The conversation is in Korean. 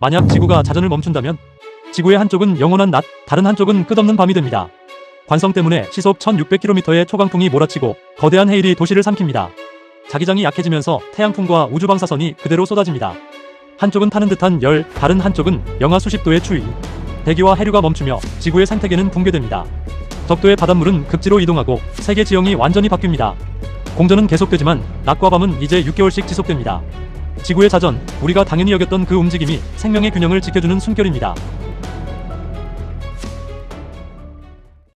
만약 지구가 자전을 멈춘다면 지구의 한쪽은 영원한 낮, 다른 한쪽은 끝없는 밤이 됩니다. 관성 때문에 시속 1600km의 초강풍이 몰아치고 거대한 해일이 도시를 삼킵니다. 자기장이 약해지면서 태양풍과 우주방사선이 그대로 쏟아집니다. 한쪽은 타는 듯한 열, 다른 한쪽은 영하 수십 도의 추위. 대기와 해류가 멈추며 지구의 생태계는 붕괴됩니다. 적도의 바닷물은 극지로 이동하고 세계 지형이 완전히 바뀝니다. 공전은 계속되지만 낮과 밤은 이제 6개월씩 지속됩니다. 지구의 자전, 우리가 당연히 여겼던 그 움직임이 생명의 균형을 지켜주는 숨결입니다.